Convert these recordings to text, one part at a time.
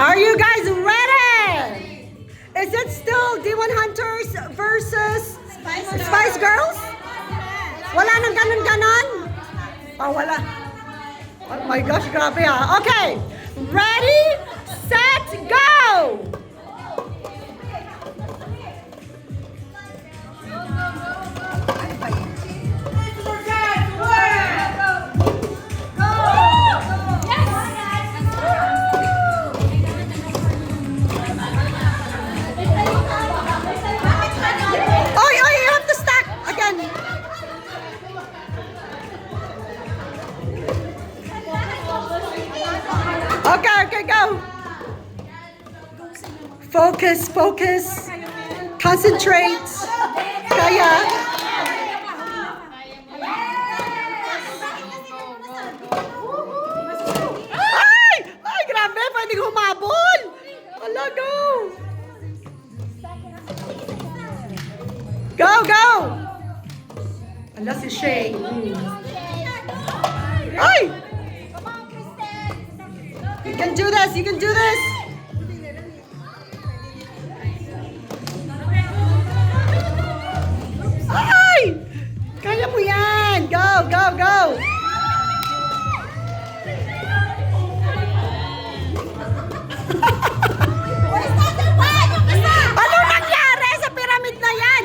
Are you guys ready? Is it still Demon Hunters versus Spice Girls? Wala nang ganon-ganon? Oh, wala. Oh my gosh, grabe ah. Okay, ready, set, go! Okay, go. Focus, focus. Concentrate. Kaya. Ay! Ay, grabe. Pwedeng humabol. Hala, go. Go, go. Hala, si Shay. Ay! You can do this, you can do this. Ay! Kaya mo yan. Go, go, go. Ano nangyari sa pyramid na yan?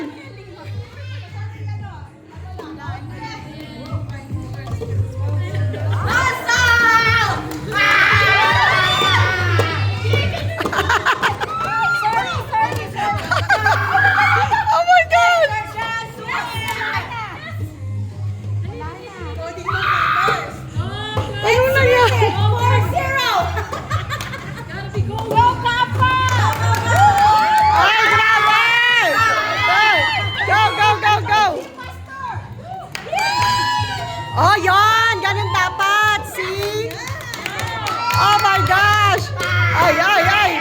Oh, yon! Ganun dapat! See? Oh my gosh! Ay, ay, ay!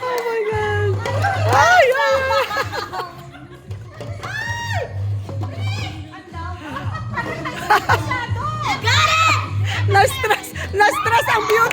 Oh my gosh! Ay, ay, ay! Na-stress ang beauty!